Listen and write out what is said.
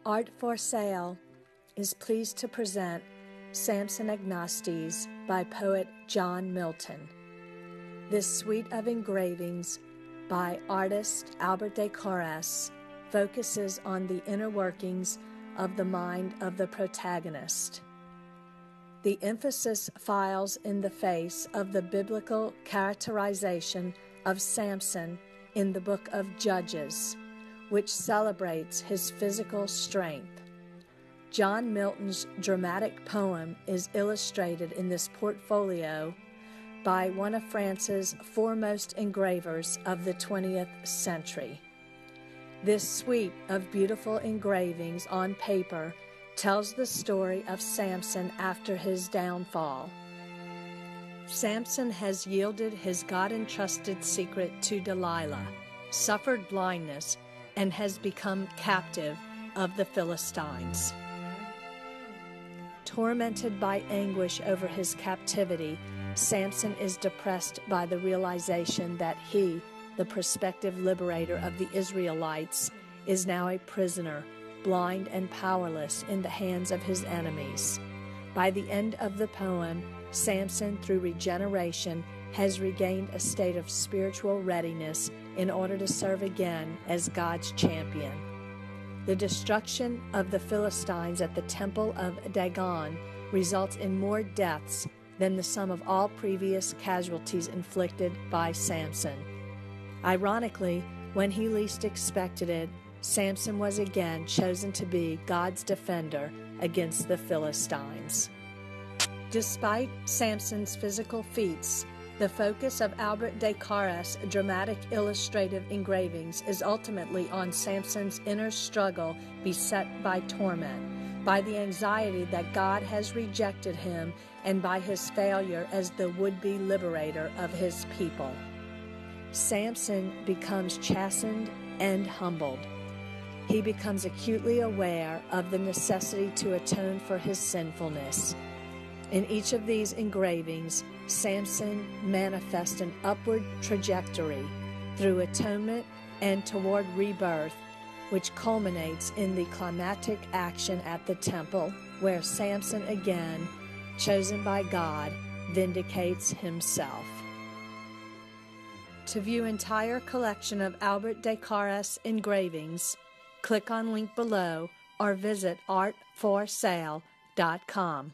Art for Sale is pleased to present Samson Agonistes by poet John Milton. This suite of engravings by artist Albert Decaris focuses on the inner workings of the mind of the protagonist. The emphasis files in the face of the biblical characterization of Samson in the book of Judges, which celebrates his physical strength. John Milton's dramatic poem is illustrated in this portfolio by one of France's foremost engravers of the 20th century. This suite of beautiful engravings on paper tells the story of Samson after his downfall. Samson has yielded his God-entrusted secret to Delilah, suffered blindness, and has become captive of the Philistines. Tormented by anguish over his captivity, Samson is depressed by the realization that he, the prospective liberator of the Israelites, is now a prisoner, blind and powerless in the hands of his enemies. By the end of the poem, Samson, through regeneration, has regained a state of spiritual readiness in order to serve again as God's champion. The destruction of the Philistines at the temple of Dagon results in more deaths than the sum of all previous casualties inflicted by Samson. Ironically, when he least expected it, Samson was again chosen to be God's defender against the Philistines. Despite Samson's physical feats, the focus of Albert Decaris' dramatic illustrative engravings is ultimately on Samson's inner struggle beset by torment, by the anxiety that God has rejected him, and by his failure as the would-be liberator of his people. Samson becomes chastened and humbled. He becomes acutely aware of the necessity to atone for his sinfulness. In each of these engravings, Samson manifests an upward trajectory through atonement and toward rebirth, which culminates in the climactic action at the temple, where Samson again, chosen by God, vindicates himself. To view entire collection of Albert Decaris engravings, click on link below or visit ArtForSale.com.